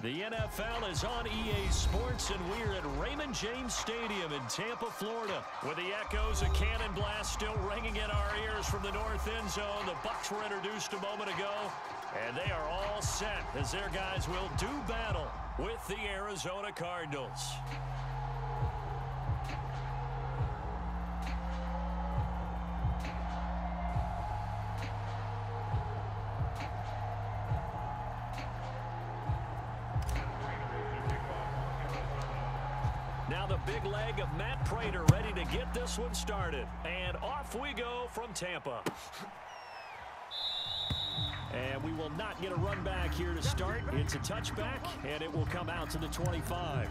The NFL is on EA Sports, and we're at Raymond James Stadium in Tampa, Florida. With the echoes of cannon blast still ringing in our ears from the north end zone, the Bucs were introduced a moment ago, and they are all set as their guys will do battle with the Arizona Cardinals. Now the big leg of Matt Prater ready to get this one started. And off we go from Tampa. And we will not get a run back here to start. It's a touchback, and it will come out to the 25.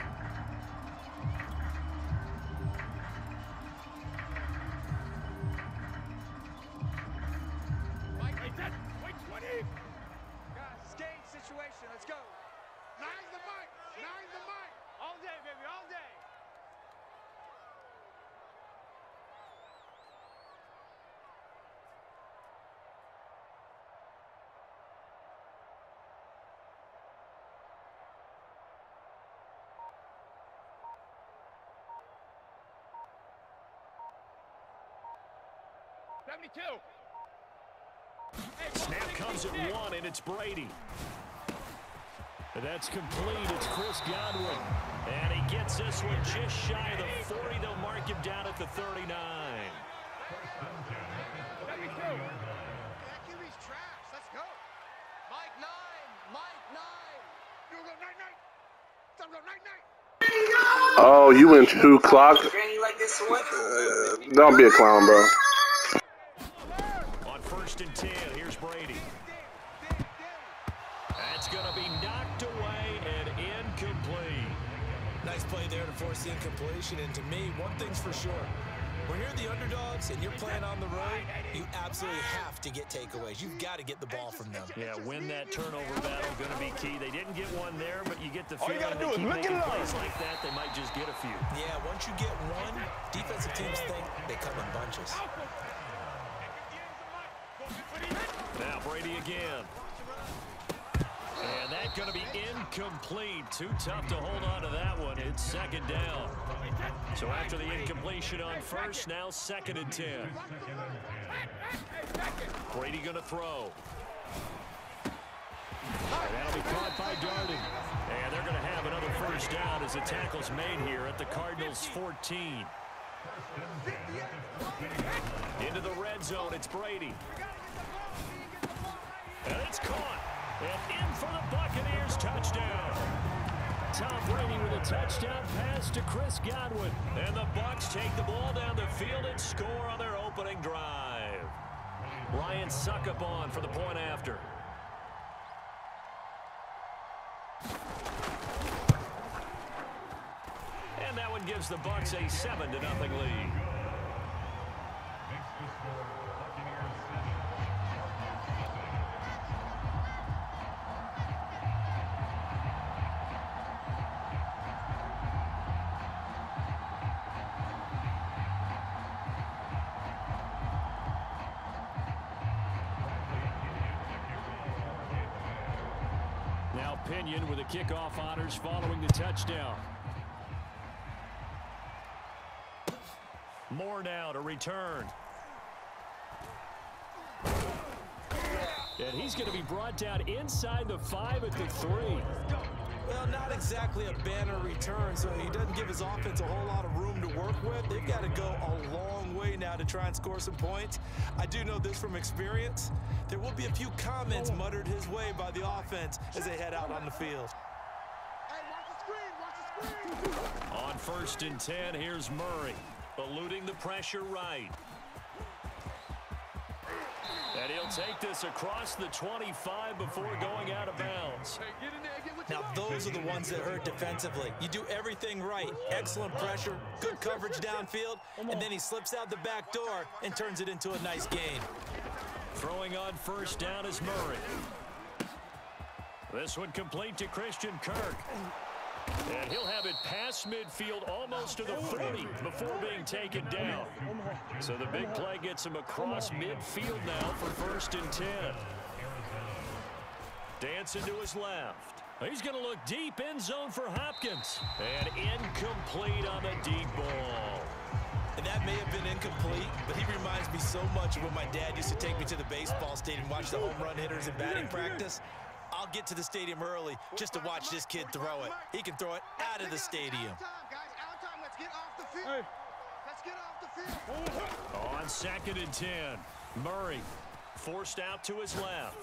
Wait 20. Guys, it's game situation. Let's go. Nine's the mic. Nine's the mic. All day, baby, all day. Snap comes at one, and it's Brady. That's complete. It's Chris Godwin. And he gets this one just shy of the 40. They'll mark him down at the 39. QB's trash. Let's go. Mike 9. Mike 9. You go 9-9. Don't go 9-9. Oh, you went too clock. Don't be a clown, bro. On 1st and 10, here's Brady. That's going to be knocked away and incomplete. Nice play there to force the incompletion. And to me, one thing's for sure. When you're the underdogs and you're playing on the road, you absolutely have to get takeaways. You've got to get the ball from them. Yeah, win that turnover battle, going to be key. They didn't get one there, but you get the feeling they keep making plays like that, they might just get a few. Yeah, once you get one, defensive teams think they come in bunches. Now Brady again. And that's going to be incomplete. Too tough to hold on to that one. It's 2nd down. So after the incompletion on 1st, now 2nd and 10. Brady going to throw. And that'll be caught by Darden. And they're going to have another 1st down as the tackle's made here at the Cardinals' 14. Into the red zone, it's Brady. And it's caught. And in for the Buccaneers, touchdown. Tom Brady with a touchdown pass to Chris Godwin. And the Bucs take the ball down the field and score on their opening drive. Ryan Succop for the point after. And that one gives the Bucs a 7-0 lead. Now Pinion with the kickoff honors following the touchdown. Moore now to return. And he's going to be brought down inside the 5 at the 3. Well, not exactly a banner return, so he doesn't give his offense a whole lot of room to work with. They've got to go a long way now to try and score some points. I do know this from experience. There will be a few comments muttered his way by the offense as they head out on the field. Hey, watch the screen. Watch the screen. On 1st and 10, here's Murray, eluding the pressure right. And he'll take this across the 25 before going out of bounds. Now, those are the ones that hurt defensively. You do everything right. Excellent pressure, good coverage downfield, and then he slips out the back door and turns it into a nice gain. Throwing on 1st down is Murray. This one complete to Christian Kirk. And he'll have it past midfield almost to the 40 before being taken down. So the big play gets him across midfield now for 1st and 10. Dancing to his left. He's going to look deep, end zone for Hopkins. And incomplete on the deep ball. And that may have been incomplete, but he reminds me so much of when my dad used to take me to the baseball stadium, watch the home run hitters in batting practice. I'll get to the stadium early just to watch this kid throw it. He can throw it out of the stadium. Let's get off the field. Let's get off the field. On 2nd and 10, Murray forced out to his left.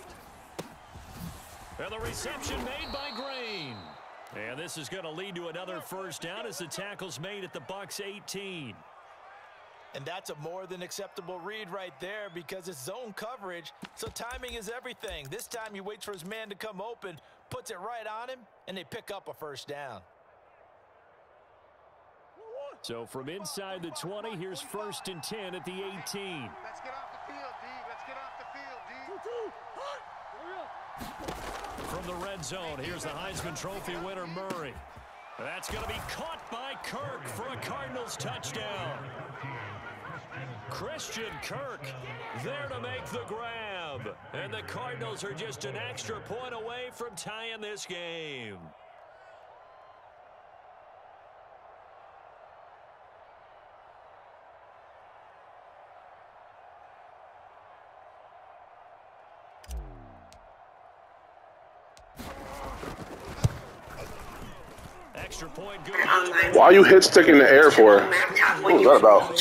And the reception made by Green. And this is going to lead to another first down as the tackle's made at the Bucs 18. And that's a more than acceptable read right there because it's zone coverage, so timing is everything. This time he waits for his man to come open, puts it right on him, and they pick up a first down. So from inside the 20, here's 1st and 10 at the 18. Let's get off the field, D. Let's get off the field, D. From the red zone, here's the Heisman Trophy winner, Murray. That's going to be caught by Kirk for a Cardinals touchdown. Christian Kirk there to make the grab. And the Cardinals are just an extra point away from tying this game. Extra point good. Why are you hit stick in the air for? What was that about?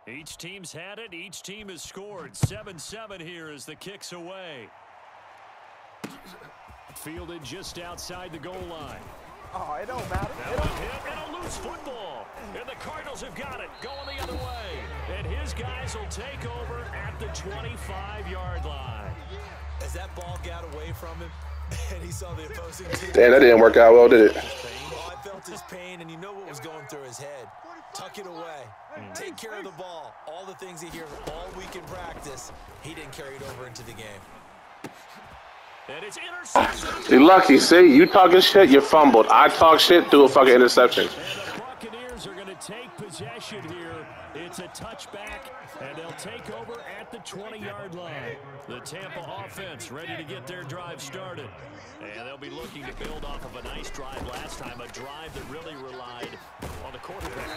Each team's had it. Each team has scored. 7-7 here as the kick's away. Fielded just outside the goal line. Oh, it don't matter. That one hit and a loose football. And the Cardinals have got it. Going the other way. And his guys will take over at the 25-yard line. As that ball got away from him, and he saw the opposing team. Damn, that didn't work out well, did it? Oh, I felt his pain, and you know what was going through his head. Tuck it away. Take care of the ball. All the things he hears all week in practice, he didn't carry it over into the game. And it's interception. You're lucky. See, you talking shit, you fumbled. I talk shit, do a fucking interception. And the Buccaneers are going to take possession here. It's a touchback, and they'll take over at the 20-yard line. The Tampa offense ready to get their drive started. And they'll be looking to build off of a nice drive last time, a drive that really relied on the quarterback.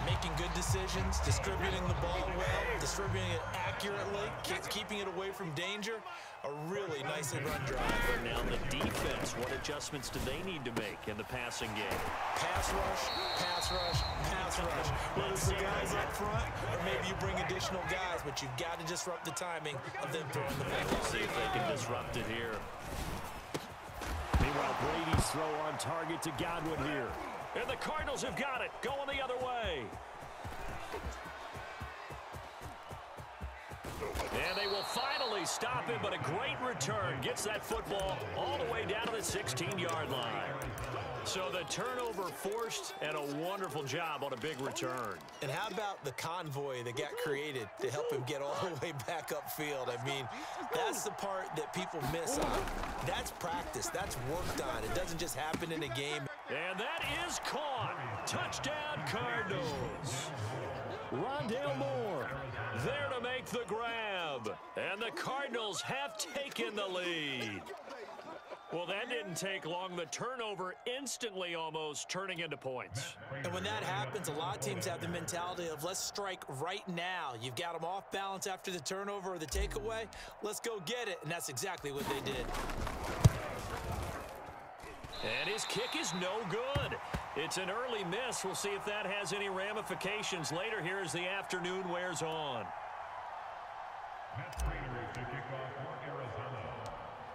Making good decisions, distributing the ball well, distributing it accurately, keeping it away from danger. A really nicely run drive. Now the defense, what adjustments do they need to make in the passing game? Pass rush, pass rush, pass rush. Whether it's the guys up front or maybe you bring additional guys, but you've got to disrupt the timing of them throwing the ball. See if they can disrupt it here. Meanwhile, Brady's throw on target to Godwin here. And the Cardinals have got it, going the other way. And they will finally stop him, but a great return. Gets that football all the way down to the 16-yard line. So the turnover forced, and a wonderful job on a big return. And how about the convoy that got created to help him get all the way back upfield? I mean, that's the part that people miss on. That's practice. That's worked on. It doesn't just happen in a game. And that is caught. Touchdown, Cardinals. Rondale Moore there to make the grab. And the Cardinals have taken the lead. Well, that didn't take long. The turnover instantly almost turning into points. And when that happens, a lot of teams have the mentality of let's strike right now. You've got them off balance after the turnover or the takeaway. Let's go get it. And that's exactly what they did. And his kick is no good. It's an early miss. We'll see if that has any ramifications later here as the afternoon wears on.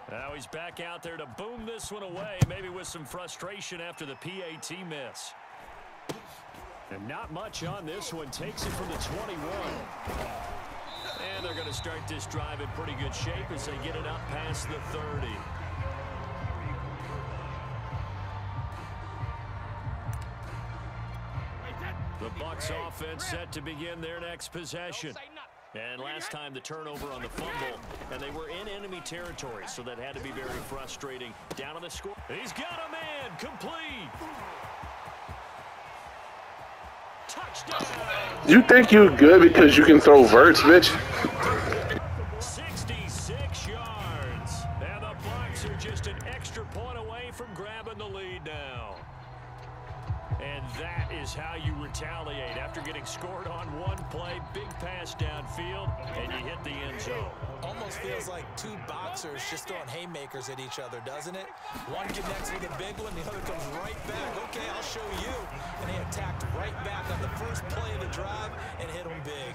Now he's back out there to boom this one away, maybe with some frustration after the PAT miss. And not much on this one. Takes it from the 21. And they're going to start this drive in pretty good shape as they get it up past the 30. The Bucs offense set to begin their next possession. And last time the turnover on the fumble, and they were in enemy territory, so that had to be very frustrating. Down on the score. He's got a man. Complete. Touchdown. You think you're good because you can throw verts, bitch? 66 yards. And the Bucs are just an extra point away from grabbing the lead now. And that is how you retaliate after getting scored on one play. Big pass downfield, and you hit the end zone. Almost feels like two boxers just throwing haymakers at each other, doesn't it? One connects with a big one, the other comes right back. Okay, I'll show you. And they attacked right back on the first play of the drive and hit them big.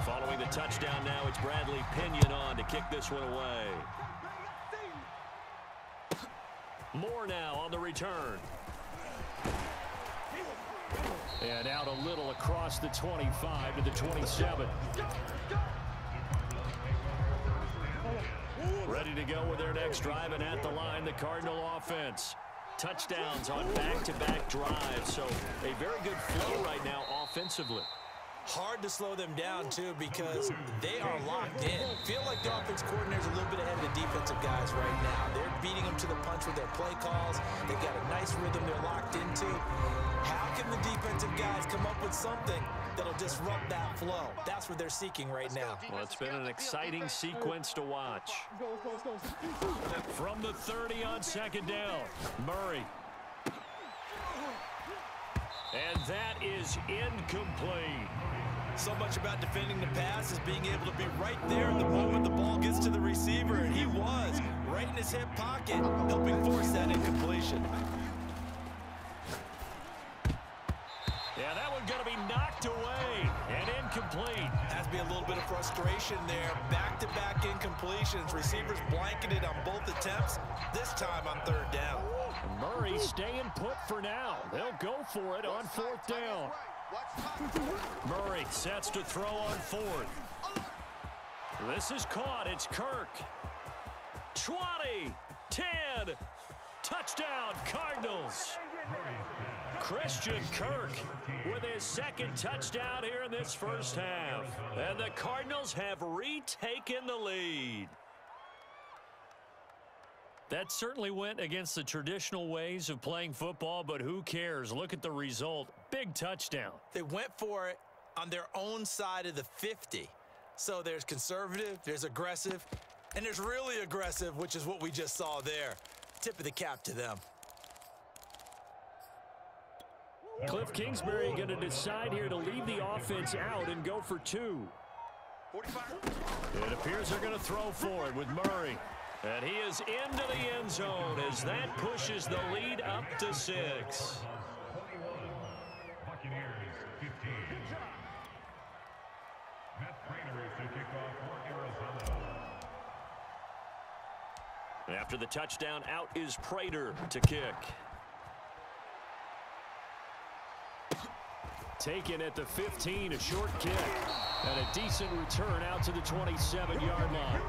Following the touchdown now, it's Bradley Pinion on to kick this one away. Moore now on the return. And out a little across the 25 to the 27. Ready to go with their next drive, and at the line, the Cardinal offense. Touchdowns on back-to-back drives, so a very good flow right now offensively. Hard to slow them down, too, because they are locked in. Feel like the offense coordinator's a little bit ahead of the defensive guys right now. They're beating them to the punch with their play calls. They've got a nice rhythm they're locked into. How can the defensive guys come up with something that'll disrupt that flow? That's what they're seeking right now. Well, it's been an exciting sequence to watch. From the 30 on second down, Murray. And that is incomplete. So much about defending the pass is being able to be right there the moment the ball gets to the receiver, and he was right in his hip pocket, helping force that incompletion. Yeah, that one's going to be knocked away and incomplete. Has to be a little bit of frustration there. Back-to-back incompletions. Receivers blanketed on both attempts, this time on third down. Murray staying put for now. They'll go for it on fourth down. Murray sets to throw on fourth. This is caught. It's Kirk. 20, 10, touchdown Cardinals. Christian Kirk with his second touchdown here in this first half. And the Cardinals have retaken the lead. That certainly went against the traditional ways of playing football, but who cares? Look at the result. Big touchdown. They went for it on their own side of the 50. So there's conservative, there's aggressive, and there's really aggressive, which is what we just saw there. Tip of the cap to them. Cliff Kingsbury going to decide here to leave the offense out and go for two. It appears they're going to throw for it with Murray. And he is into the end zone as that pushes the lead up to 6. After the touchdown, out is Prater to kick. Taken at the 15, a short kick. And a decent return out to the 27-yard line.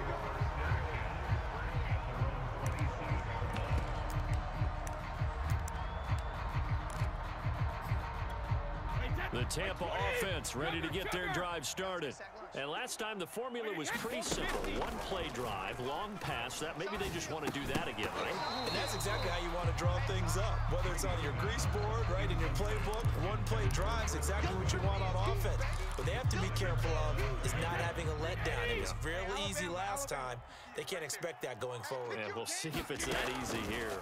The Tampa offense ready to get their drive started. And last time the formula was pretty simple. One play drive, long pass. That maybe they just want to do that again, right? And that's exactly how you want to draw things up. Whether it's on your grease board, right, in your playbook, one play drives exactly what you want on offense. What they have to be careful of is not having a letdown. It was real easy last time. They can't expect that going forward. And we'll see if it's that easy here.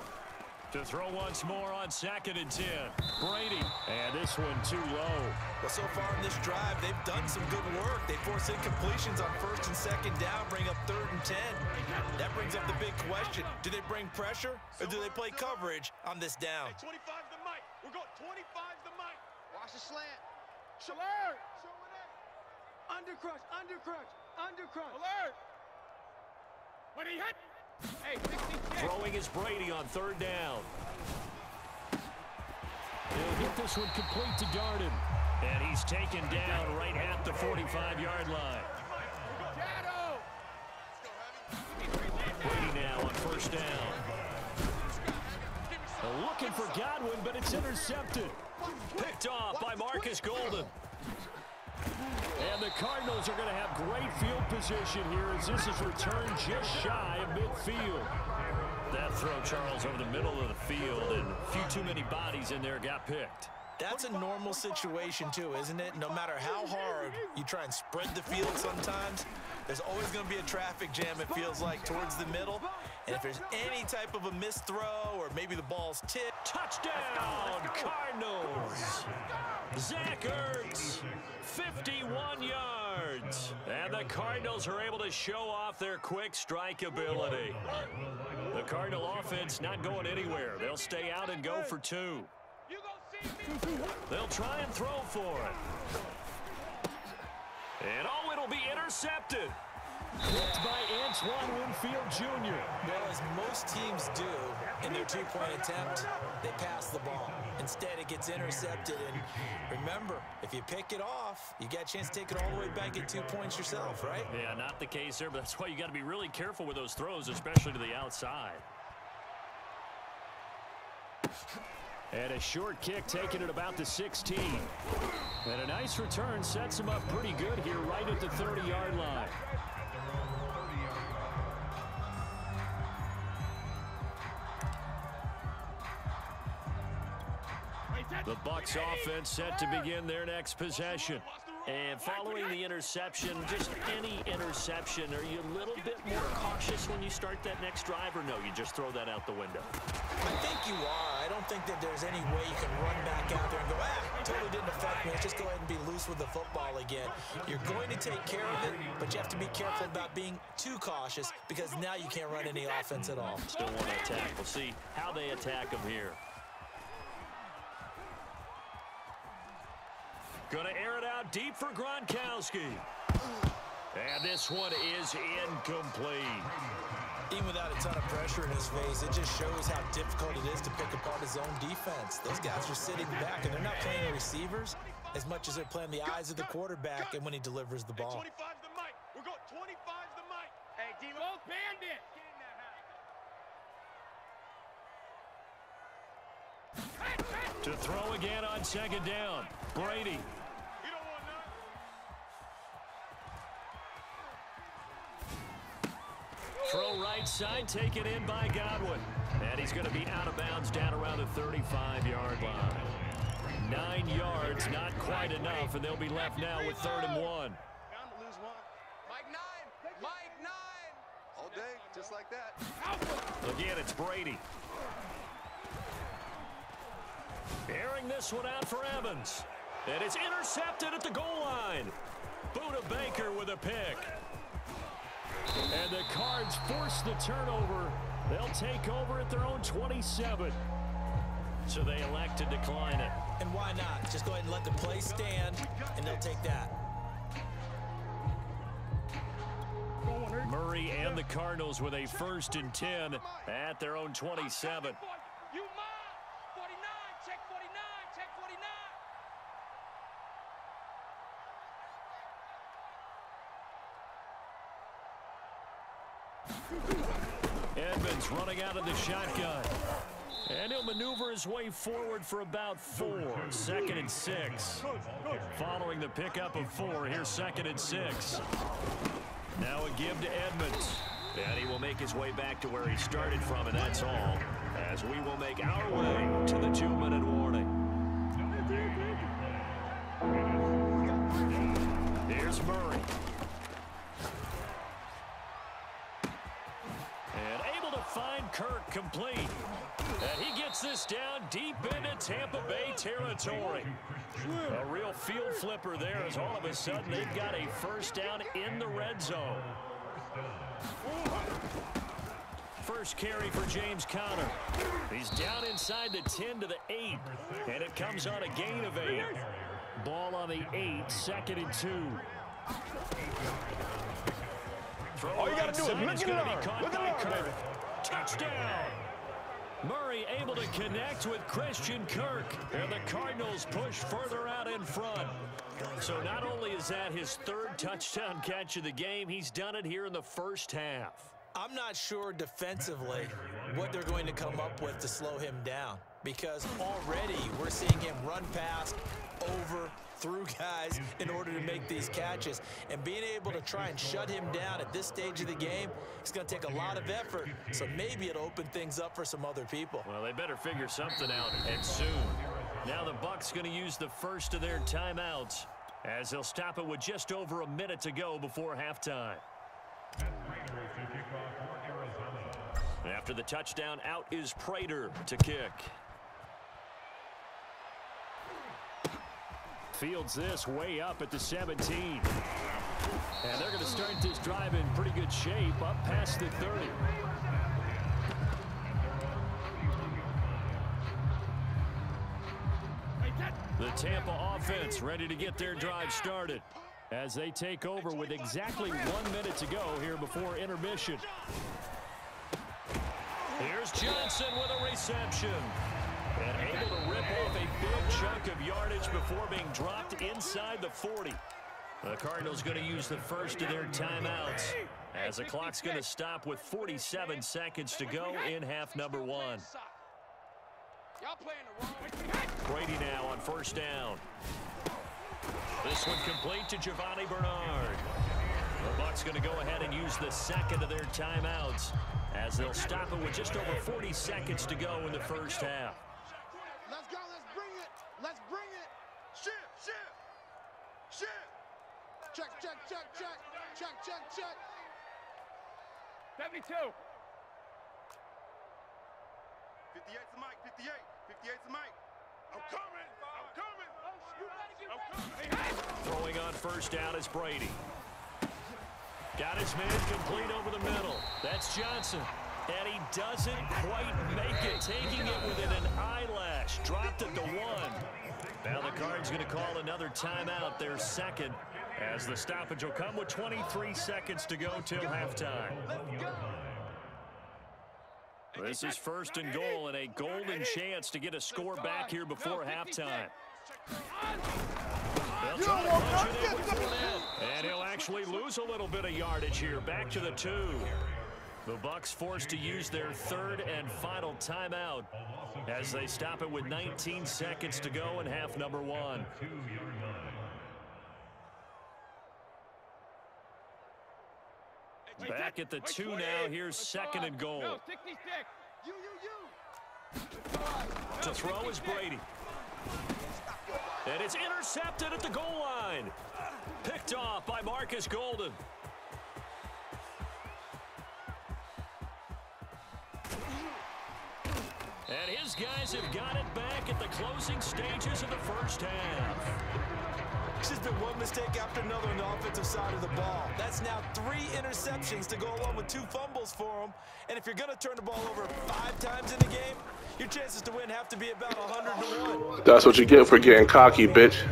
To throw once more on 2nd and 10. Brady. And this one too low. Well, so far in this drive, they've done some good work. They force incompletions on 1st and 2nd down, bring up 3rd and 10. That brings up the big question. Do they bring pressure or do they play coverage on this down? Hey, 25's the mic. We're going 25's the mic. Watch the slant. Alert! Undercrush, undercrush, undercrush. Alert! When he hit. Hey, 16. Throwing is Brady on 3rd down. He'll hit this one complete to Darden. And he's taken down right at the 45-yard line. Brady now on 1st down. Looking for Godwin, but it's intercepted. Picked off by Marcus Golden. And the Cardinals are going to have great field position here as this is returned just shy of midfield. That throw, Charles, over the middle of the field, and a few too many bodies in there got picked. That's a normal situation, too, isn't it? No matter how hard you try and spread the field sometimes, there's always going to be a traffic jam, it feels like, towards the middle. And if there's any type of a missed throw or maybe the ball's tipped. Touchdown, Cardinals! Zach Ertz, 51 yards. And the Cardinals are able to show off their quick strike ability. The Cardinal offense not going anywhere. They'll stay out and go for two. They'll try and throw for it. And oh, it'll be intercepted. Blocked by Antoine Winfield Jr. Well, as most teams do in their two-point attempt, they pass the ball. Instead, it gets intercepted. And remember, if you pick it off, you got a chance to take it all the way back at 2 points yourself, right? Yeah, not the case there, but that's why you got to be really careful with those throws, especially to the outside. And a short kick taken at about the 16. And a nice return sets him up pretty good here right at the 30-yard line. The Bucs offense set to begin their next possession. And following the interception, just any interception, are you a little bit more cautious when you start that next drive, or no, you just throw that out the window? I think you are. I don't think that there's any way you can run back out there and go, totally didn't affect me. Let's just go ahead and be loose with the football again. You're going to take care of it, but you have to be careful about being too cautious because now you can't run any offense at all. Still want to attack. We'll see how they attack them here. Going to air it out deep for Gronkowski. And this one is incomplete. Even without a ton of pressure in his face, it just shows how difficult it is to pick apart his own defense. Those guys are sitting back, and they're not playing receivers as much as they're playing the eyes of the quarterback and when he delivers the ball. Hey, 25's the mic. We're going 25's the mic. Hey, D-Lo, bandit. Get in that house. To throw again on second down. Brady. Throw right side, taken in by Godwin. And he's going to be out of bounds down around the 35-yard line. 9 yards, not quite enough, and they'll be left now with 3rd and 1. Bound to lose one. Mike 9. Mike 9. All day, just like that. Again, it's Brady. Airing this one out for Evans. And it's intercepted at the goal line. Buda Baker with a pick. And the Cards force the turnover. They'll take over at their own 27. So they elect to decline it. And why not? Just go ahead and let the play stand, and they'll take that. Murray and the Cardinals with a 1st and 10 at their own 27. You mob. 49. Check 49. Check 49. Edmonds running out of the shotgun. And he'll maneuver his way forward for about 4. 2nd and 6. Following the pickup of 4, here's 2nd and 6. Now a give to Edmonds. And he will make his way back to where he started from, and that's all. As we will make our way to the 2-minute warning. Here's Murray. And able to find Kirk complete. And he gets this down deep into Tampa Bay territory. A real field flipper there as all of a sudden they've got a 1st down in the red zone. First carry for James Conner. He's down inside the 10 to the 8. And it comes on a gain of 8. Ball on the 8, 2nd and 2. All you got to do is look at it. Look at it. Touchdown. Murray able to connect with Christian Kirk. And the Cardinals push further out in front. So not only is that his 3rd touchdown catch of the game, he's done it here in the first half. I'm not sure defensively what they're going to come up with to slow him down, because already we're seeing him run past over through guys in order to make these catches. And being able to try and shut him down at this stage of the game, it's going to take a lot of effort. So maybe it'll open things up for some other people. Well, they better figure something out, and soon. Now the Bucs going to use the first of their timeouts as they'll stop it with just over a minute to go before halftime. After the touchdown, out is Prater to kick. Fields this way up at the 17. And they're going to start this drive in pretty good shape up past the 30. The Tampa offense ready to get their drive started as they take over with exactly 1 minute to go here before intermission. Here's Johnson with a reception. And able to rip off a big chunk of yardage before being dropped inside the 40. The Cardinals going to use the first of their timeouts as the clock's going to stop with 47 seconds to go in half number 1. Brady now on first down. This one complete to Giovanni Bernard. The Bucs going to go ahead and use the second of their timeouts as they'll stop it with just over 40 seconds to go in the first half. Let's go. Let's bring it. Let's bring it. Shift. Check. 72. 58's the mic. 58's the mic. I'm coming. Throwing on first down is Brady. Got his man complete over the middle. That's Johnson. And he doesn't quite make it, taking it within an eyelash. Dropped at the 1. Now the Cards going to call another timeout, their second, as the stoppage will come with 23 seconds to go till halftime. This is first and goal and a golden chance to get a score back here before halftime. They'll try to punch it in with Fournette. And he'll actually lose a little bit of yardage here. Back to the 2. The Bucs forced to use their third and final timeout as they stop it with 19 seconds to go in half number 1. Back at the 2 now. Here's second and goal. To throw is Brady. And it's intercepted at the goal line. Picked off by Marcus Golden. And his guys have got it back at the closing stages of the first half. It's just been one mistake after another on the offensive side of the ball. That's now 3 interceptions to go along with 2 fumbles for them. And if you're going to turn the ball over 5 times in the game, your chances to win have to be about 100-1. That's what you get for getting cocky, bitch.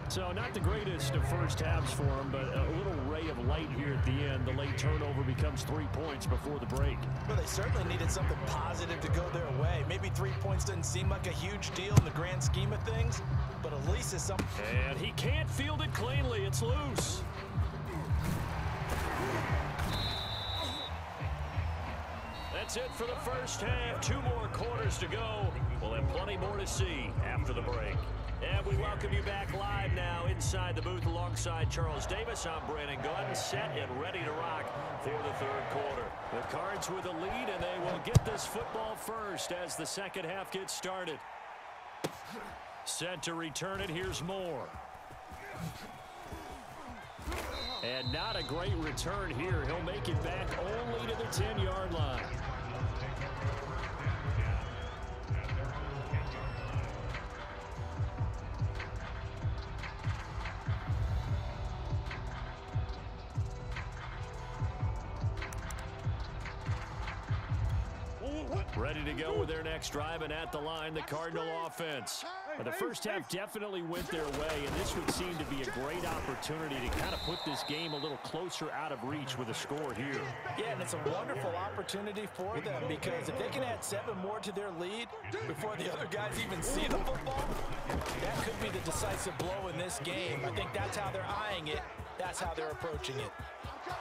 So not the greatest of first halves for him, but a little ray of light here at the end. The late turnover becomes 3 points before the break. Well, they certainly needed something positive to go their way. Maybe 3 points doesn't seem like a huge deal in the grand scheme of things, but at least it's something. And he can't field it cleanly. It's loose. That's it for the first half. 2 more quarters to go. We'll have plenty more to see after the break. And we welcome you back live now inside the booth alongside Charles Davis. I'm Brandon Gunn, set and ready to rock for the third quarter. The Cards with a lead, and they will get this football first as the second half gets started. Set to return it. Here's Moore. And not a great return here. He'll make it back only to the 10-yard line. Ready to go with their next drive, and at the line, the Cardinal offense. The first half definitely went their way, and this would seem to be a great opportunity to kind of put this game a little closer out of reach with a score here. Yeah, and it's a wonderful opportunity for them because if they can add 7 more to their lead before the other guys even see the football, that could be the decisive blow in this game. I think that's how they're eyeing it. That's how they're approaching it.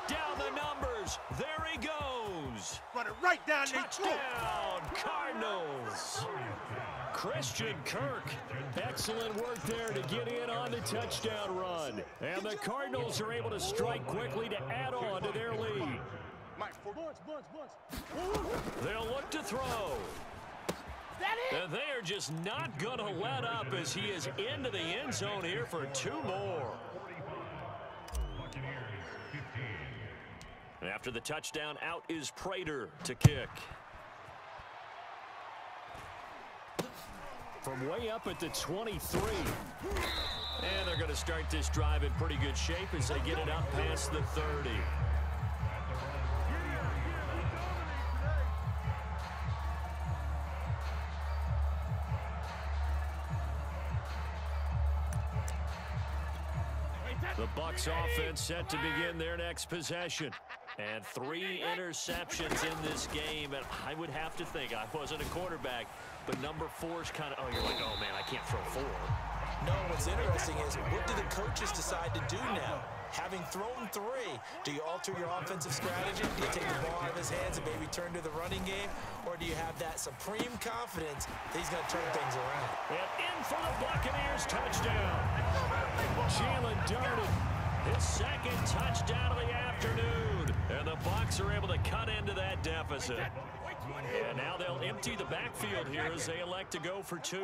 Down the numbers. There he goes. Run it right down there. Touchdown, Cardinals. Christian Kirk. Excellent work there to get in on the touchdown run. And the Cardinals are able to strike quickly to add on to their lead. They'll look to throw. And they are just not going to let up as he is into the end zone here for 2 more. And after the touchdown, out is Prater to kick. From way up at the 23. And they're going to start this drive in pretty good shape as they get it up past the 30. The Bucs offense set to begin their next possession. And 3 interceptions in this game. And I would have to think, I wasn't a quarterback, but number 4's kind of, oh, you're like, oh, man, I can't throw 4. No, what's interesting is, what do the coaches decide to do now? Having thrown 3, do you alter your offensive strategy? Do you take the ball out of his hands and maybe turn to the running game? Or do you have that supreme confidence that he's going to turn things around? And in for the Buccaneers touchdown. Jalen darted his 2nd touchdown of the afternoon. And the Bucs are able to cut into that deficit. And now they'll empty the backfield here as they elect to go for 2.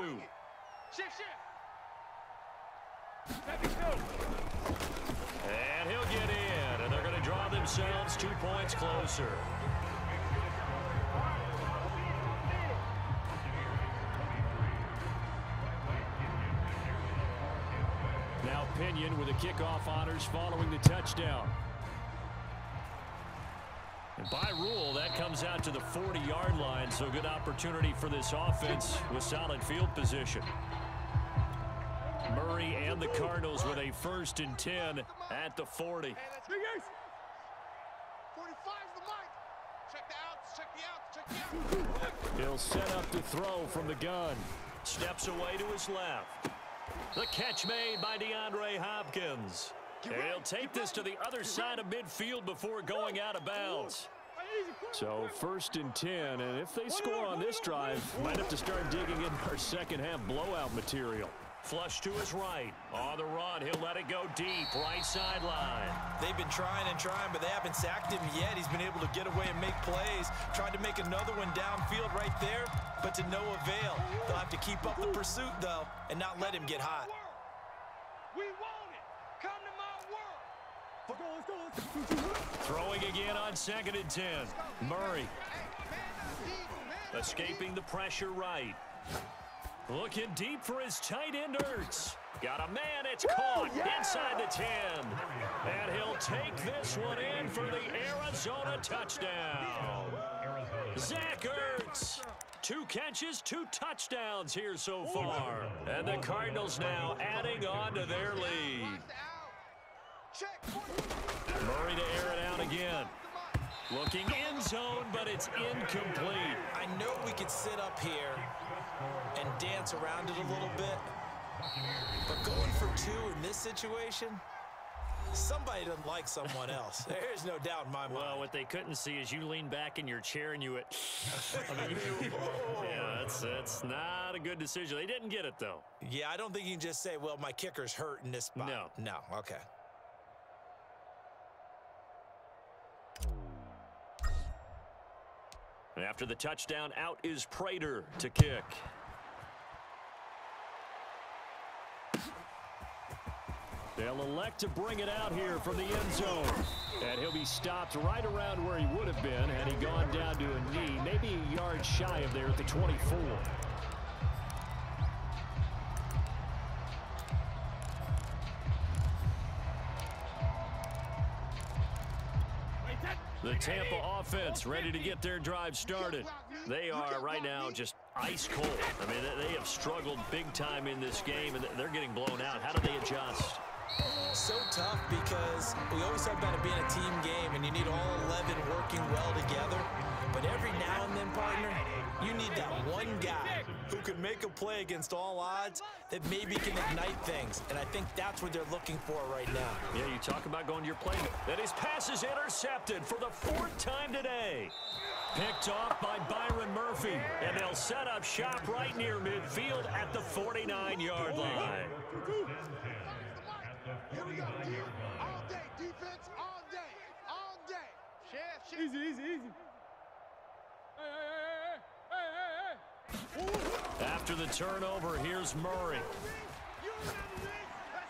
And he'll get in, and they're going to draw themselves 2 points closer. Now Pinion with the kickoff honors following the touchdown. And by rule, that comes out to the 40-yard line, so good opportunity for this offense with solid field position. Murray and the Cardinals with a 1st and 10 at the 40. 45's the mic. Check the outs, check the outs, check the outs. He'll set up to throw from the gun. Steps away to his left. The catch made by DeAndre Hopkins. And he'll take this to the other side of midfield before going out of bounds. So 1st and 10, and if they score on this drive, might have to start digging in our second-half blowout material. Flush to his right. On the run, he'll let it go deep, right sideline. They've been trying and trying, but they haven't sacked him yet. He's been able to get away and make plays. Tried to make another one downfield right there, but to no avail. They'll have to keep up the pursuit, though, and not let him get hot. We want it. Come to my world. Throwing again on 2nd and 10. Murray. Escaping the pressure right. Looking deep for his tight end, Ertz. Got a man, it's caught inside the 10. And he'll take this one in for the Arizona touchdown. Zach Ertz. 2 catches, 2 touchdowns here so far. And the Cardinals now adding on to their lead. Murray to air it out again. Looking end zone, but it's incomplete. I know we could sit up here and dance around it a little bit, but going for 2 in this situation, somebody doesn't like someone else. There's no doubt in my mind. Well, what they couldn't see is you lean back in your chair and you went, I mean, yeah, that's not a good decision. They didn't get it, though. Yeah, I don't think you can just say, well, my kicker's hurt in this spot. No, okay. And after the touchdown, out is Prater to kick. They'll elect to bring it out here from the end zone. And he'll be stopped right around where he would have been had he gone down to a knee, maybe a yard shy of there at the 24. The Tampa offense ready to get their drive started. They are right now just ice cold. I mean, they have struggled big time in this game, and they're getting blown out. How do they adjust? So tough because we always talk about it being a team game, and you need all 11 working well together. But every now and then, partner, you need that one guy who can make a play against all odds that maybe can ignite things. And I think that's what they're looking for right now. Yeah, you talk about going to your play. That his pass is intercepted for the 4th time today. Picked off by Byron Murphy, and they'll set up shop right near midfield at the 49-yard line. Here we go. All day. Defense all day. All day. Chef. Easy. Hey. After the turnover, here's Murray. Let's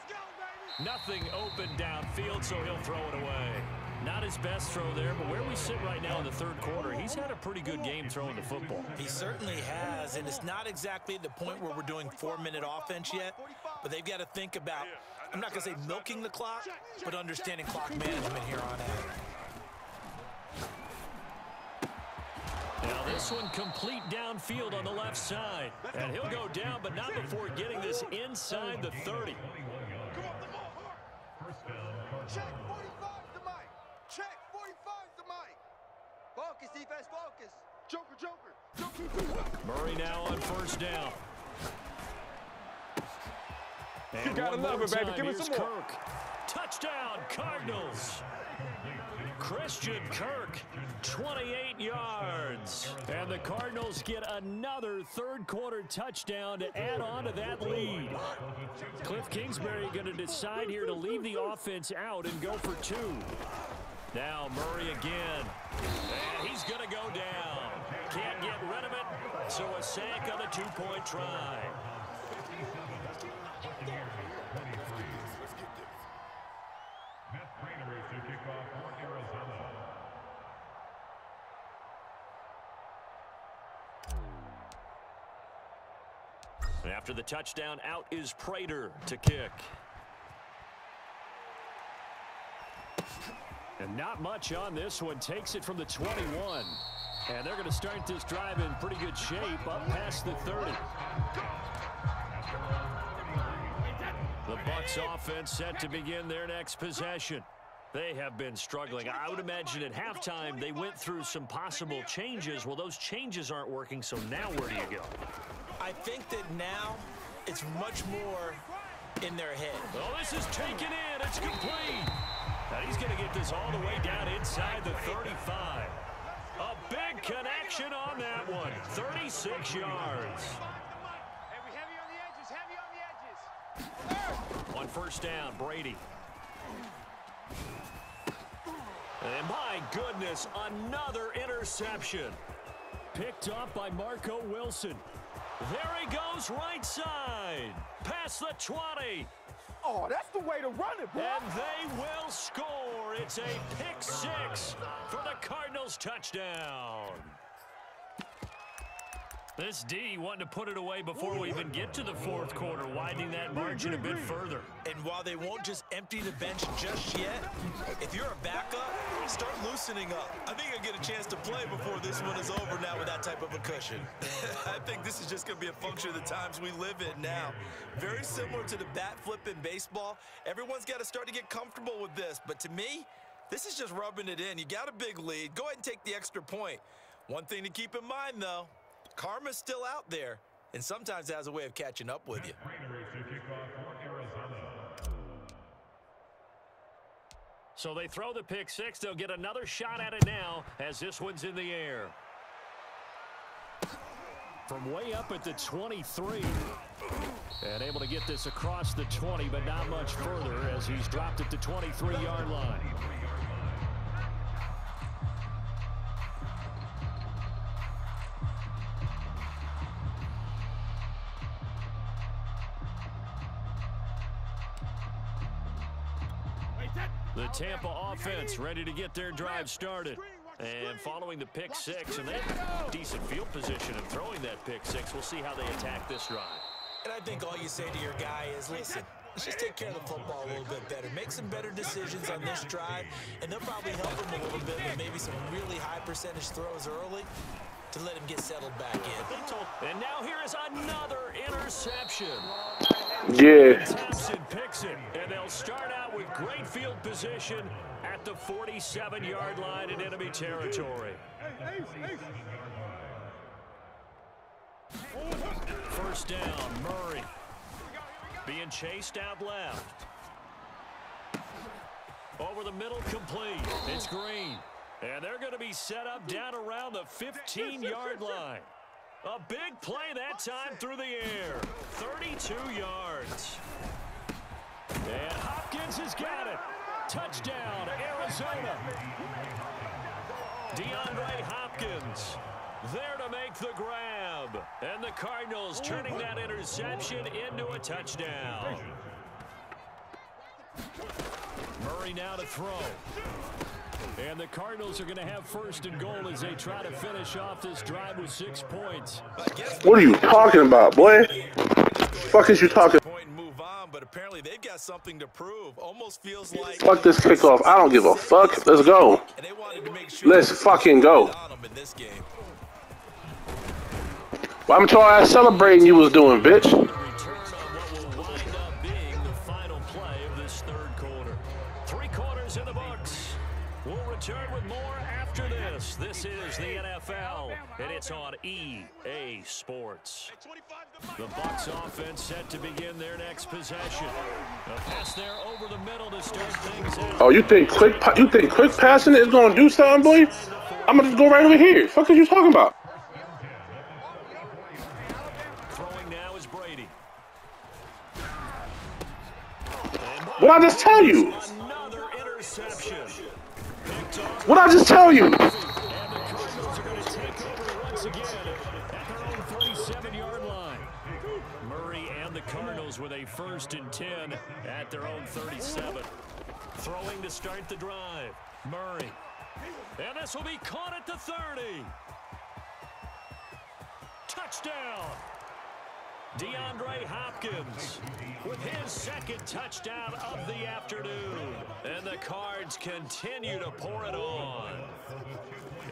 go, baby. Nothing open downfield, so he'll throw it away. Not his best throw there, but where we sit right now in the third quarter, he's had a pretty good game throwing the football. He certainly has, and it's not exactly the point where we're doing 4-minute offense yet, but they've got to think about, I'm not going to say milking the clock, but understanding clock management here on out. Now this one complete downfield on the left side, and he'll go down, but not before getting this inside the 30. Come on, the ball. Check 45 to Mike. Check 45 to Mike. Focus, defense, focus. Joker. Murray now on first down. And You gotta love it, baby. Give me here's some more. Kirk. Touchdown, Cardinals. Christian Kirk, 28 yards. And the Cardinals get another third-quarter touchdown to add on to that lead. Cliff Kingsbury going to decide here to leave the offense out and go for two. Now Murray again. And he's going to go down. Can't get rid of it, so a sack on the two-point try. After the touchdown, out is Prater to kick. And not much on this one. Takes it from the 21. And they're going to start this drive in pretty good shape up past the 30. The Bucs offense set to begin their next possession. They have been struggling. I would imagine at halftime they went through some possible changes. Well, those changes aren't working, so now where do you go? I think that now it's much more in their head. Well, this is taken in. It's complete. And he's going to get this all the way down inside the 35. A big connection on that one. 36 yards. On first down, Brady. And my goodness, another interception. Picked up by Marco Wilson. There he goes, right side. Past the 20. Oh, that's the way to run it, bro. And they will score. It's a pick six for the Cardinals touchdown. This D wanting to put it away before we even get to the fourth quarter, widening that margin a bit further. And while they won't just empty the bench just yet, if you're a backup, start loosening up. I think you'll get a chance to play before this one is over now with that type of a cushion. I think this is just going to be a function of the times we live in now. Very similar to the bat flip in baseball. Everyone's got to start to get comfortable with this. But to me, this is just rubbing it in. You got a big lead. Go ahead and take the extra point. One thing to keep in mind, though, karma's still out there, and sometimes it has a way of catching up with you. So they throw the pick six. They'll get another shot at it now as this one's in the air. From way up at the 23. And able to get this across the 20, but not much further as he's dropped at the 23-yard line. The Tampa offense ready to get their drive started. And following the pick six, and they have decent field position in throwing that pick six. We'll see how they attack this drive. And I think all you say to your guy is, listen, let's just take care of the football a little bit better. Make some better decisions on this drive, and they'll probably help him a little bit with maybe some really high percentage throws early to let him get settled back in. And now here is another interception. Yeah. Thompson picks it, and they'll start out with great field position at the 47-yard line in enemy territory. First down, Murray. Being chased out left. Over the middle, complete. It's Green. And they're going to be set up down around the 15-yard line. A big play that time through the air. 32 yards. And Hopkins has got it. Touchdown, Arizona. DeAndre Hopkins there to make the grab. And the Cardinals turning that interception into a touchdown. Murray now to throw. And the Cardinals are going to have first and goal as they try to finish off this drive with 6 points. What are you talking about, boy? The fuck is you talking? Move on, but apparently they've got something to prove. Almost feels like fuck this kickoff. I don't give a fuck. Let's go. Let's fucking go. Well, I'm trying to celebrating you was doing, bitch. Return with more after this. This is the NFL, and it's on EA Sports. The Bucs offense set to begin their next possession. A pass there over the middle to start things out. Oh, you think quick passing is gonna do something, boy? I'm gonna just go right over here. Fuck is you talking about? Throwing now is Brady. What I just tell you? Another interception. What I just tell you? And the Cardinals are going to take over once again at their own 37-yard line. Murray and the Cardinals with a 1st and 10 at their own 37. Throwing to start the drive. Murray. And this will be caught at the 30. Touchdown. DeAndre Hopkins with his 2nd touchdown of the afternoon. And the Cards continue to pour it on.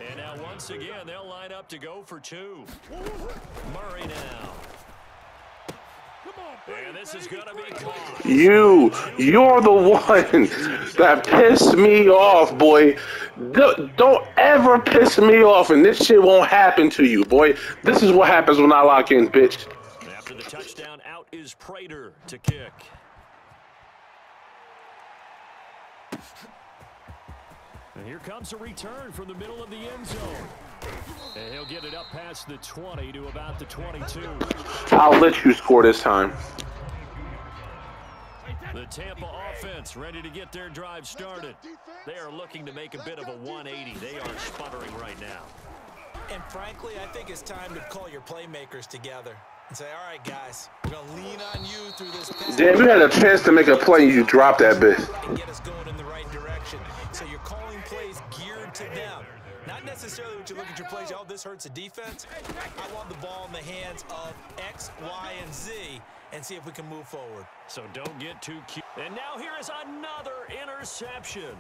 And now once again, they'll line up to go for 2. Murray now. And this is going to be caught. You're the one that pissed me off, boy. Don't ever piss me off, and this shit won't happen to you, boy. This is what happens when I lock in, bitch. After the touchdown, out is Prater to kick. And here comes a return from the middle of the end zone. And he'll get it up past the 20 to about the 22. I'll let you score this time. The Tampa offense ready to get their drive started. They are looking to make a bit of a 180. They are sputtering right now. And frankly, I think it's time to call your playmakers together and say, all right, guys, we're going to lean on you through this pass. Damn, you had a chance to make a play and you dropped that bitch. And get us going in the right direction. So you're calling plays geared to them. Not necessarily when you look at your plays, oh, this hurts the defense. I want the ball in the hands of X, Y, and Z and see if we can move forward. So don't get too cute. And now here is another interception.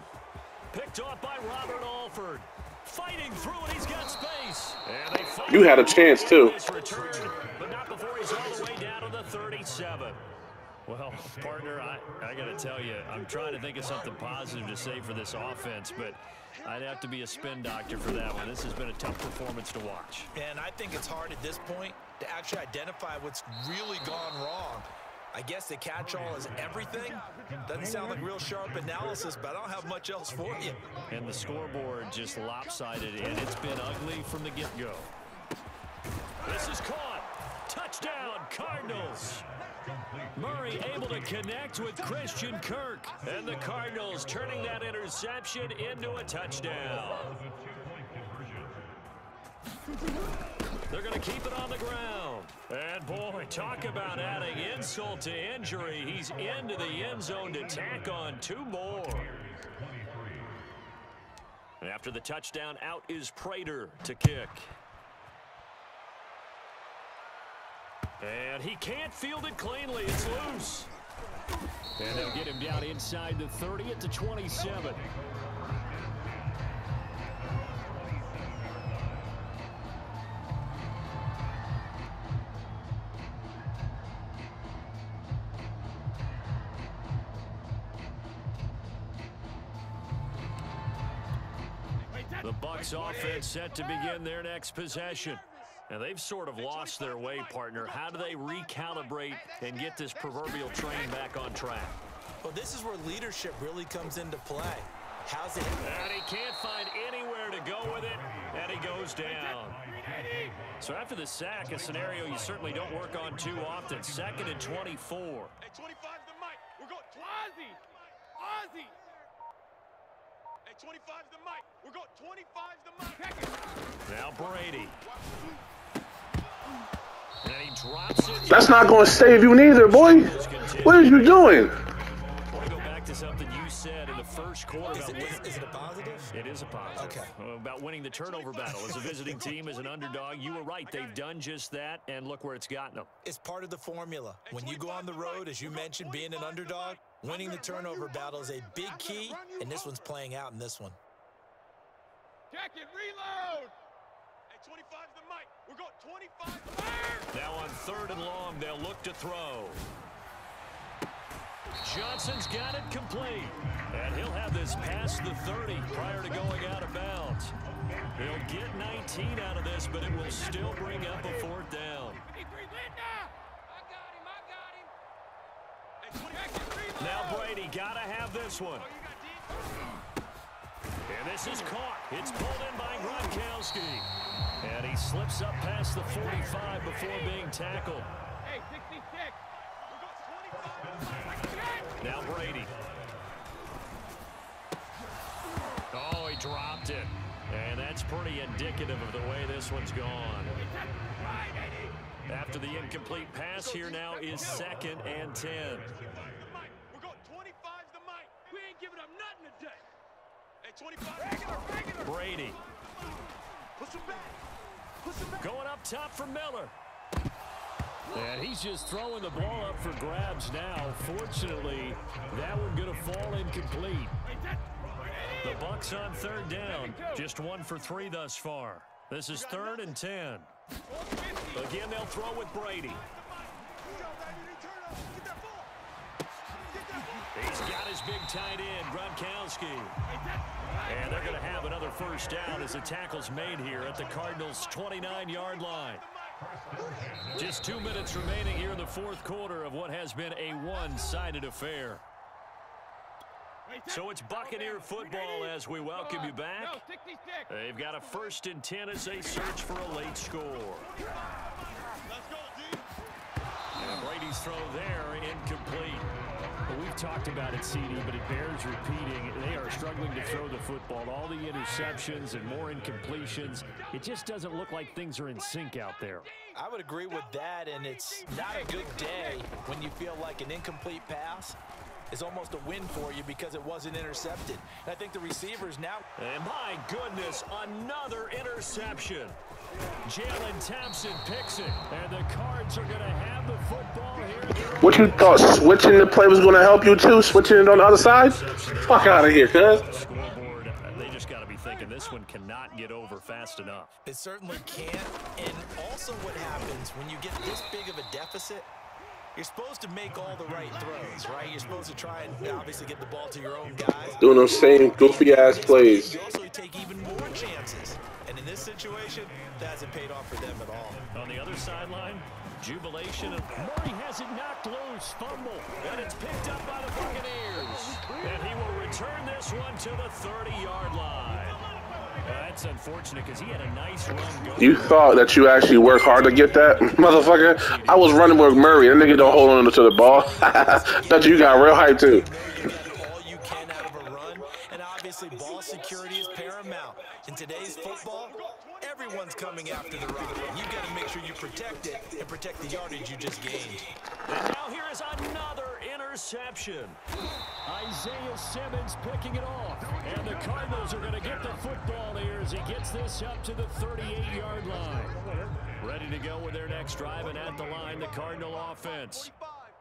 Picked off by Robert Alford. Fighting through and he's got space. And they you had a chance too. Return, but not before he's all the way down to the 37. Well, partner, I got to tell you, I'm trying to think of something positive to say for this offense, but I'd have to be a spin doctor for that one. This has been a tough performance to watch. And I think it's hard at this point to actually identify what's really gone wrong. I guess the catch-all is everything. Doesn't sound like real sharp analysis, but I don't have much else for you. And the scoreboard just lopsided, and it's been ugly from the get-go. This is caught. Touchdown, Cardinals. Murray able to connect with Christian Kirk. And the Cardinals turning that interception into a touchdown. They're going to keep it on the ground. And, boy, talk about adding insult to injury. He's into the end zone to tack on 2 more. And after the touchdown, out is Prater to kick. And he can't field it cleanly. It's loose. And they'll get him down inside the 30 at the 27. The Bucs offense set to begin their next possession. Now, they've sort of lost their way, partner. How do they recalibrate and get this proverbial train back on track? Well, this is where leadership really comes into play. How's it? And he can't find anywhere to go with it, and he goes down. So after the sack, a scenario you certainly don't work on too often. 2nd and 24. Hey, 25's the mic. We're going Ozzy. Ozzy. Hey, 25's the mic. We're going 25's the mic. Now Brady. And he drops it. That's not going to save you neither, boy. What are you doing? I want to go back to something you said in the first quarter. Is it a positive? It is a positive. Okay. About winning the turnover battle. As a visiting team, as an underdog, you were right. They've done just that, and look where it's gotten them. It's part of the formula. When you go on the road, as you mentioned, being an underdog, winning the turnover battle is a big key, and this one's playing out in this one. Check it, reload. Hey, 25's the mic. We're going 25's the mic. Now on 3rd and long, they'll look to throw. Johnson's got it complete. And he'll have this past the 30 prior to going out of bounds. He'll get 19 out of this, but it will still bring up a 4th down. Now Brady got to have this one. And this is caught. It's pulled in by Gronkowski. And he slips up past the 45 before being tackled. Hey, 66. Now Brady. Oh, he dropped it. And that's pretty indicative of the way this one's gone. After the incomplete pass, here now is 2nd and 10. We're going 25's the mic. We ain't giving up nothing today. Hey, 25. Brady. Push him back. Push him back. Going up top for Miller. And he's just throwing the ball up for grabs now. Fortunately, that one going to fall incomplete. The Bucs on 3rd down. Just 1 for 3 thus far. This is 3rd and 10. Again, they'll throw with Brady. He's got his big tight end, Gronkowski. And they're going to have another 1st down as the tackle's made here at the Cardinals' 29-yard line. Just 2 minutes remaining here in the 4th quarter of what has been a one-sided affair. So it's Buccaneer football as we welcome you back. They've got a 1st and 10 as they search for a late score. And Brady's throw there, incomplete. Well, we've talked about it, CD, but it bears repeating. They are struggling to throw the football. All the interceptions and more incompletions. It just doesn't look like things are in sync out there. I would agree with that, and it's not a good day when you feel like an incomplete pass is almost a win for you because it wasn't intercepted. And I think the receivers now... And my goodness, another interception. Jalen Thompson picks it, and the Cards are going to have the football here. What you thought switching the play was going to help you too? Switching it on the other side? Fuck out of here, cuz. Scoreboard, they just got to be thinking this one cannot get over fast enough. It certainly can't. And also what happens when you get this big of a deficit, you're supposed to make all the right throws, right? You're supposed to try and obviously get the ball to your own guys. Doing those same goofy-ass plays. You also take even more chances. And in this situation, that hasn't paid off for them at all. On the other sideline, jubilation, and Murray has it knocked loose, fumble, and it's picked up by the Buccaneers. And he will return this one to the 30-yard line. That's unfortunate because he had a nice run going. You thought that you actually worked hard to get that, motherfucker? I was running with Murray. That nigga don't hold on to the ball. Thought you got real hype too. All you can out of a run, and obviously ball security is paramount. In today's football, everyone's coming after the rock. You got to make sure you protect it and protect the yardage you just gained. And now here is another interception. Isaiah Simmons picking it off. And the Cardinals are going to get the football here as he gets this up to the 38-yard line. Ready to go with their next drive, and at the line, the Cardinal offense.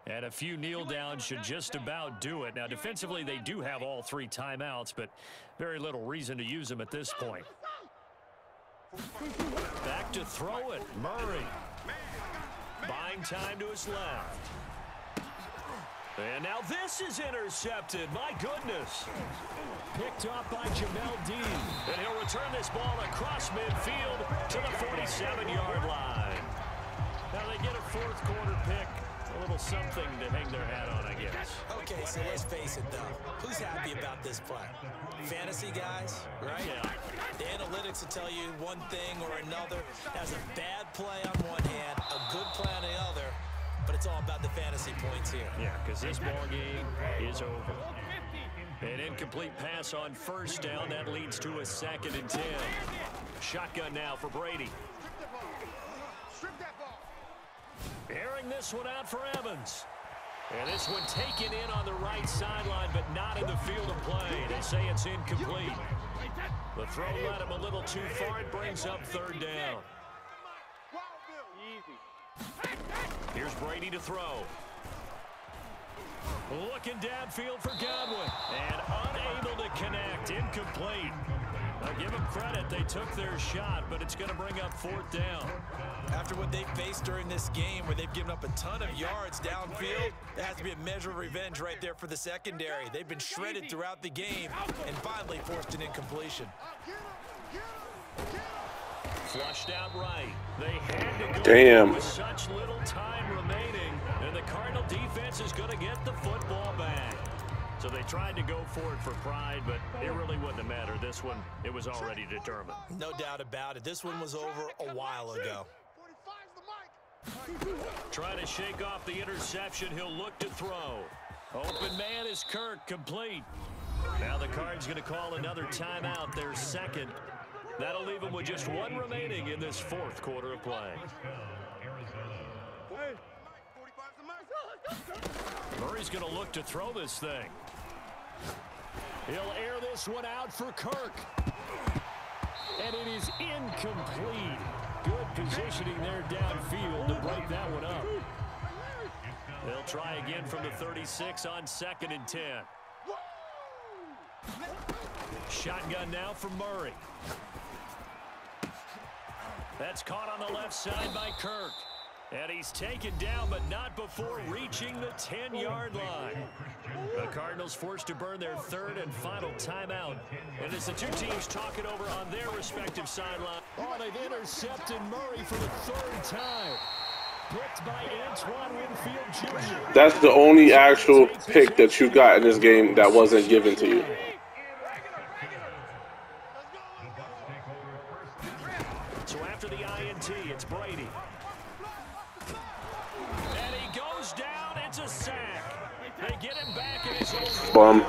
And a few kneel downs should just about do it. Now, defensively, they do have all 3 timeouts, but very little reason to use them at this point. Back to throw it. Murray. Buying time to his left. And now this is intercepted. My goodness. Picked off by Jamel Dean. And he'll return this ball across midfield to the 47-yard line. Now they get a 4th quarter pick. A little something to hang their hat on, I guess. Okay, so let's face it, though. Who's happy about this play? Fantasy guys, right? Yeah. The analytics will tell you one thing or another. That's a bad play on one hand, a good play on the other, but it's all about the fantasy points here. Yeah, because this ball game is over. An incomplete pass on first down. That leads to a 2nd and 10. Shotgun now for Brady. Strip that ball. Airing this one out for Evans. And this one taken in on the right sideline, but not in the field of play. They say it's incomplete. The throw led him a little too far. It brings up 3rd down. Here's Brady to throw. Looking downfield for Godwin. And unable to connect. Incomplete. Now give them credit. They took their shot, but it's going to bring up 4th down. After what they faced during this game where they've given up a ton of yards downfield, that has to be a measure of revenge right there for the secondary. They've been shredded throughout the game and finally forced an incompletion. Flushed out right. They had to go Damn. with such little time remaining, and the Cardinal defense is going to get the football back. So they tried to go for it for pride, but it really wouldn't have mattered. This one, it was already determined. No doubt about it. This one was over a while ago. Trying to shake off the interception. He'll look to throw. Open man is Kirk, complete. Now the Cards going to call another timeout, their 2nd. That'll leave them with just 1 remaining in this 4th quarter of play. Murray's going to look to throw this thing. He'll air this one out for Kirk. And it is incomplete. Good positioning there downfield to break that one up. They'll try again from the 36 on 2nd and 10. Shotgun now for Murray. That's caught on the left side by Kirk. And he's taken down, but not before reaching the 10-yard line. The Cardinals forced to burn their 3rd and final timeout. And as the two teams talk it over on their respective sideline. Oh, they've intercepted Murray for the 3rd time. Picked by Antoine Winfield Jr. That's the only actual pick that you got in this game that wasn't given to you. So after the INT, it's Brady. And he goes down. It's a sack. They get him back in his own. Bum.